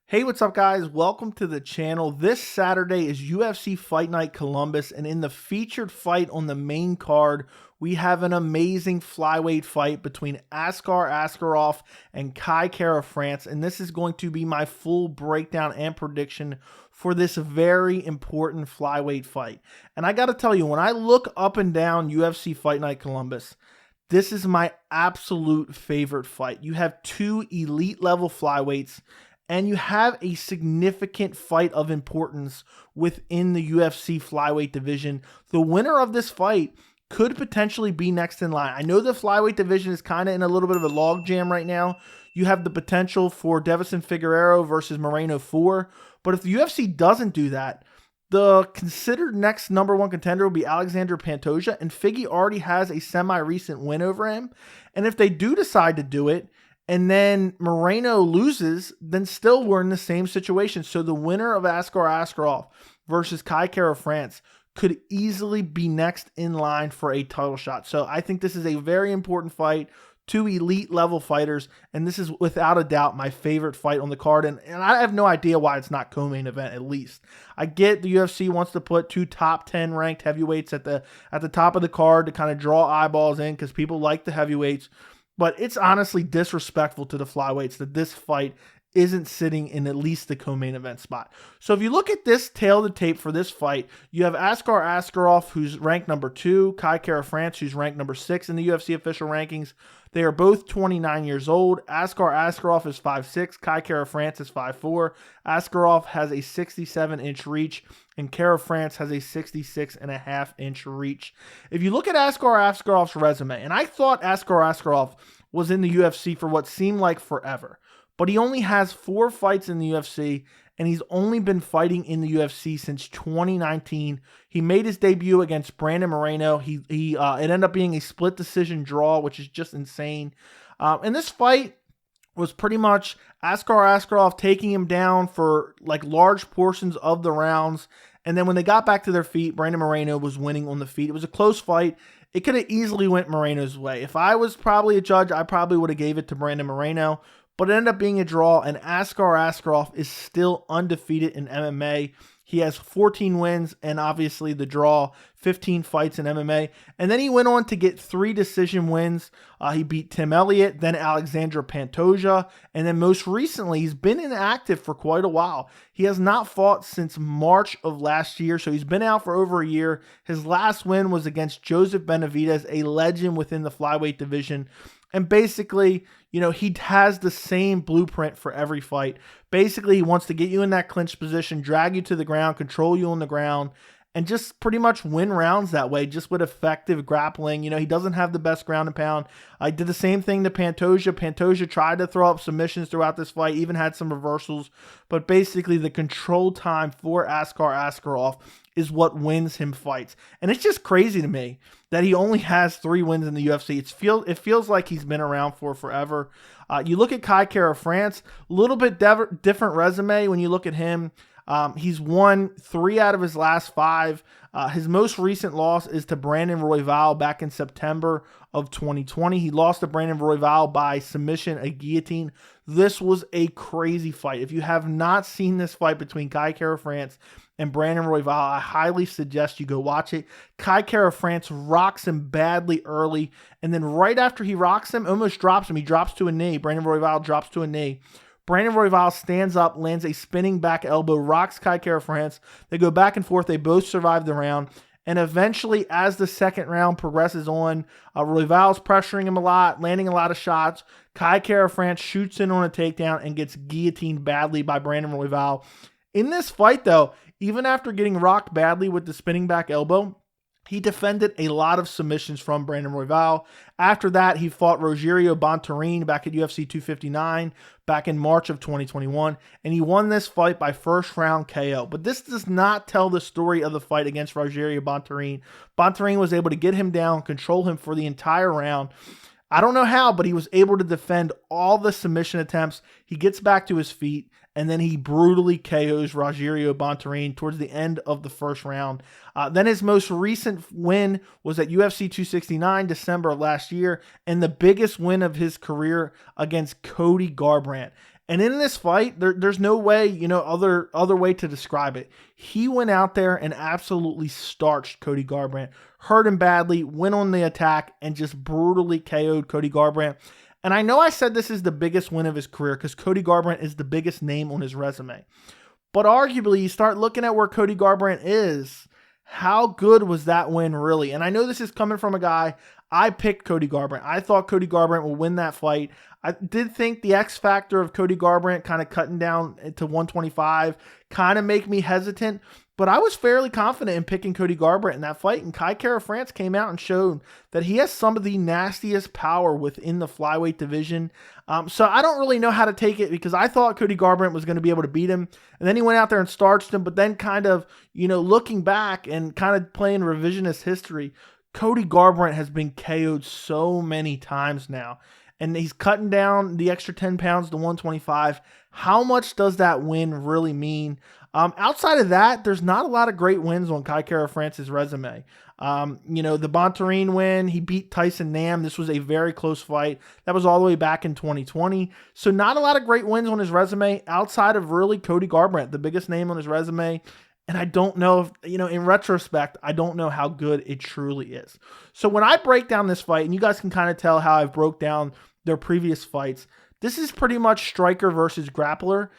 Hey, what's up, guys? Welcome to the channel. This Saturday is UFC Fight Night Columbus, and in the featured fight on the main card, we have an amazing flyweight fight between Askar Askarov and Kai Kara-France, and this is going to be my full breakdown and prediction for this very important flyweight fight. And I got to tell you, when I look up and down UFC Fight Night Columbus, this is my absolute favorite fight. You have two elite level flyweights, and you have a significant fight of importance within the UFC flyweight division. The winner of this fight could potentially be next in line. I know the flyweight division is kind of in a little bit of a logjam right now. You have the potential for Deiveson Figueiredo versus Moreno 4, but if the UFC doesn't do that, the considered next number one contender will be Alexander Pantoja, and Figgy already has a semi-recent win over him. And if they do decide to do it, and then Moreno loses, then still we're in the same situation. So the winner of Askar Askarov versus Kai Kara-France could easily be next in line for a title shot. So I think this is a very important fight. Two elite level fighters, and this is without a doubt my favorite fight on the card, and I have no idea why it's not co-main event. At least I get the UFC wants to put two top 10 ranked heavyweights at the top of the card to kind of draw eyeballs in because people like the heavyweights. But it's honestly disrespectful to the flyweights that this fight isn't sitting in at least the co-main event spot. So if you look at this tail of the tape for this fight, you have Askar Askarov, who's ranked number 2, Kai Kara-France, who's ranked number 6 in the UFC official rankings. They are both 29 years old. Askar Askarov is 5'6", Kai Kara-France is 5'4". Askarov has a 67-inch reach, and Kara-France has a 66.5-inch reach. If you look at Askar Askarov's resume, and I thought Askar Askarov was in the UFC for what seemed like forever, but he only has 4 fights in the UFC, and he's only been fighting in the UFC since 2019. He made his debut against Brandon Moreno. It ended up being a split decision draw, which is just insane. And this fight was pretty much Askar Askarov taking him down for like large portions of the rounds. And then when they got back to their feet, Brandon Moreno was winning on the feet. It was a close fight. It could have easily went Moreno's way. If I was probably a judge, I probably would have gave it to Brandon Moreno. But it ended up being a draw, and Askar Askarov is still undefeated in MMA. He has 14 wins, and obviously the draw, 15 fights in MMA. And then he went on to get 3 decision wins. He beat Tim Elliott, then Alexander Pantoja, and then most recently, he's been inactive for quite a while. He has not fought since March of last year, so he's been out for over a year. His last win was against Joseph Benavidez, a legend within the flyweight division. And basically, you know, he has the same blueprint for every fight. Basically, he wants to get you in that clinch position, drag you to the ground, control you on the ground, and just pretty much win rounds that way, just with effective grappling. You know, he doesn't have the best ground and pound. I did the same thing to Pantoja. Pantoja tried to throw up submissions throughout this fight, even had some reversals. But basically, the control time for Askar Askarov is what wins him fights. And it's just crazy to me that he only has 3 wins in the UFC. It feels like he's been around for forever. You look at Kai Kara-France, a little bit different resume when you look at him. He's won 3 out of his last 5. His most recent loss is to Brandon Royval back in September of 2020. He lost to Brandon Royval by submission, a guillotine. This was a crazy fight. If you have not seen this fight between Kai Kara-France and Brandon Royval, I highly suggest you go watch it. Kai Kara-France rocks him badly early, and then right after he rocks him, almost drops him. He drops to a knee. Brandon Royval drops to a knee. Brandon Royval stands up, lands a spinning back elbow, rocks Kai Kara-France. They go back and forth. They both survive the round. And eventually, as the second round progresses on, Royval's pressuring him a lot, landing a lot of shots. Kai Kara-France shoots in on a takedown and gets guillotined badly by Brandon Royval. In this fight, though, even after getting rocked badly with the spinning back elbow, he defended a lot of submissions from Brandon Royval. After that, he fought Rogerio Bontorin back at UFC 259 back in March of 2021, and he won this fight by first round KO. But this does not tell the story of the fight against Rogerio Bontorin. Bontorin was able to get him down, control him for the entire round. I don't know how, but he was able to defend all the submission attempts. He gets back to his feet, and then he brutally KOs Rogerio Bontorin towards the end of the first round. Then his most recent win was at UFC 269, December of last year, and the biggest win of his career against Cody Garbrandt. And in this fight, there's no way, other way to describe it. He went out there and absolutely starched Cody Garbrandt, hurt him badly, went on the attack, and just brutally KO'd Cody Garbrandt. And I know I said this is the biggest win of his career because Cody Garbrandt is the biggest name on his resume. But arguably, you start looking at where Cody Garbrandt is. How good was that win really? And I know this is coming from a guy, I picked Cody Garbrandt. I thought Cody Garbrandt would win that fight. I did think the X factor of Cody Garbrandt kind of cutting down to 125 kind of make me hesitant, but I was fairly confident in picking Cody Garbrandt in that fight, and Kai Kara-France came out and showed that he has some of the nastiest power within the flyweight division. So I don't really know how to take it because I thought Cody Garbrandt was going to be able to beat him, and then he went out there and starched him, but then kind of, looking back and kind of playing revisionist history, Cody Garbrandt has been KO'd so many times now, and he's cutting down the extra 10 pounds to 125. How much does that win really mean? Outside of that, there's not a lot of great wins on Kai Kara-France's resume. The Bontarine win, he beat Tyson Nam. This was a very close fight. That was all the way back in 2020. So not a lot of great wins on his resume outside of really Cody Garbrandt, the biggest name on his resume. And I don't know if, in retrospect, I don't know how good it truly is. So when I break down this fight, and you guys can kind of tell how I've broke down their previous fights, this is pretty much striker versus grappler.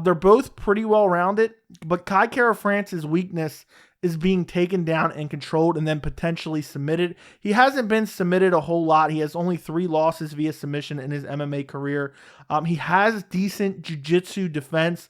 They're both pretty well-rounded, but Kai Kara-France's weakness is being taken down and controlled and then potentially submitted. He hasn't been submitted a whole lot. He has only 3 losses via submission in his MMA career. He has decent jiu-jitsu defense.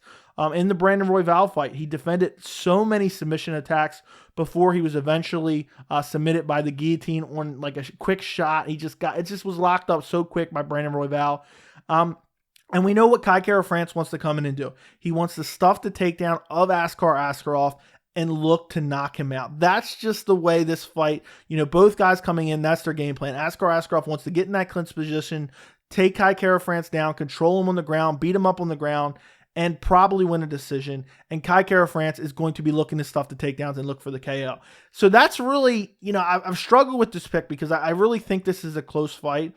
In the Brandon Royval fight, he defended so many submission attacks before he was eventually submitted by the guillotine on like a quick shot. It just was locked up so quick by Brandon Royval. And we know what Kai Kara-France wants to come in and do. He wants to stuff the takedown of Askar Askarov and look to knock him out. That's just the way this fight, both guys coming in, that's their game plan. Askar Askarov wants to get in that clinch position, take Kai Kara-France down, control him on the ground, beat him up on the ground, and probably win a decision. And Kai Kara-France is going to be looking to stuff the takedowns and look for the KO. So that's really, I've struggled with this pick because I really think this is a close fight.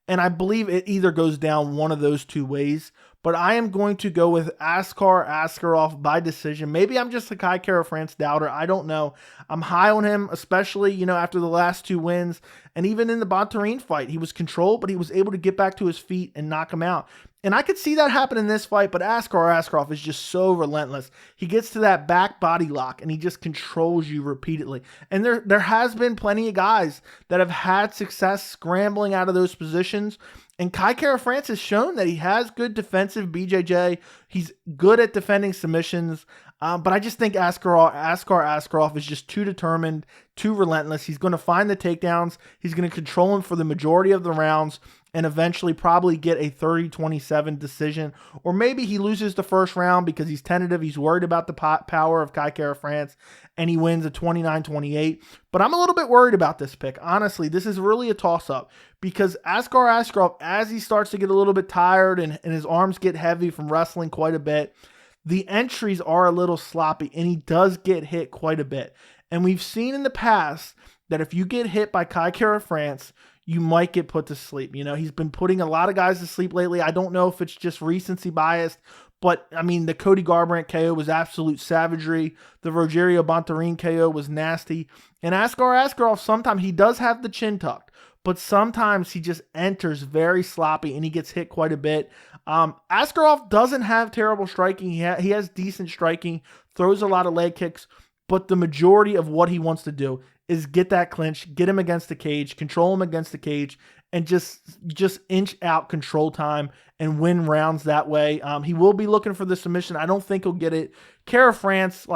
And I believe it either goes down one of those two ways. But I am going to go with Askar Askarov by decision. Maybe I'm just a Kai Kara-France doubter. I don't know. I'm high on him, especially, after the last 2 wins. And even in the Bontarine fight, he was controlled, but he was able to get back to his feet and knock him out. And I could see that happen in this fight, but Askar Askarov is just so relentless. He gets to that back body lock, and he just controls you repeatedly. And there has been plenty of guys that have had success scrambling out of those positions. And Kai Kara-France has shown that he has good defensive BJJ. He's good at defending submissions. But I just think Askar Askarov is just too determined, too relentless. He's going to find the takedowns. He's going to control him for the majority of the rounds and eventually probably get a 30-27 decision. Or maybe he loses the first round because he's tentative. He's worried about the power of Kai Kara-France and he wins a 29-28. But I'm a little bit worried about this pick. Honestly, this is really a toss-up because Askar Askarov, as he starts to get a little bit tired and his arms get heavy from wrestling quite a bit, the entries are a little sloppy and he does get hit quite a bit. And we've seen in the past that if you get hit by Kai Kara-France, you might get put to sleep. He's been putting a lot of guys to sleep lately. I don't know if it's just recency biased, but the Cody Garbrandt KO was absolute savagery. The Rogerio Bontarine KO was nasty. And Askar Askarov, sometimes he does have the chin tucked, but sometimes he just enters very sloppy and he gets hit quite a bit. Askarov doesn't have terrible striking. He has decent striking, throws a lot of leg kicks, but the majority of what he wants to do is get that clinch, get him against the cage, control him against the cage, and just inch out control time and win rounds that way. He will be looking for the submission. I don't think he'll get it. Kara-France,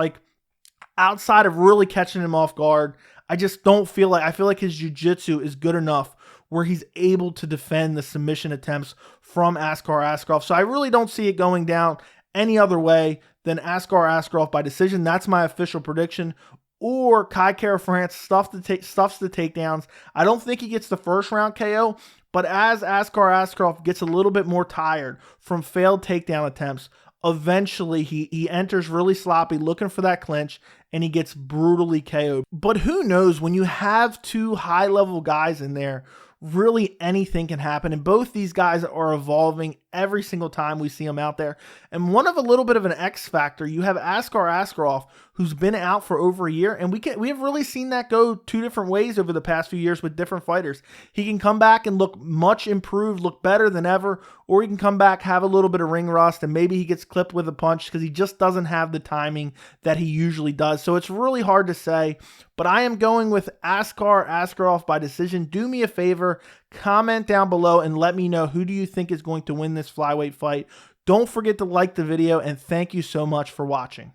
outside of really catching him off guard, I just don't feel I feel like his jiu-jitsu is good enough where he's able to defend the submission attempts from Askar Askarov. So I really don't see it going down any other way than Askar Askarov by decision. That's my official prediction. Or Kai Kara-France stuffs the takedowns. I don't think he gets the first round KO, but as Askar Askarov gets a little bit more tired from failed takedown attempts, eventually he enters really sloppy, looking for that clinch, and he gets brutally KO'd. But who knows, when you have 2 high-level guys in there, really anything can happen. And both these guys are evolving every single time we see him out there. And one of a little bit of an X factor, you have Askar Askarov, who's been out for over a year, and we have really seen that go two different ways over the past few years with different fighters. He can come back and look much improved, look better than ever, or he can come back, have a little bit of ring rust, and maybe he gets clipped with a punch because he just doesn't have the timing that he usually does. So it's really hard to say, but I am going with Askar Askarov by decision. Do me a favor, comment down below and let me know, who do you think is going to win this flyweight fight. Don't forget to like the video, and thank you so much for watching.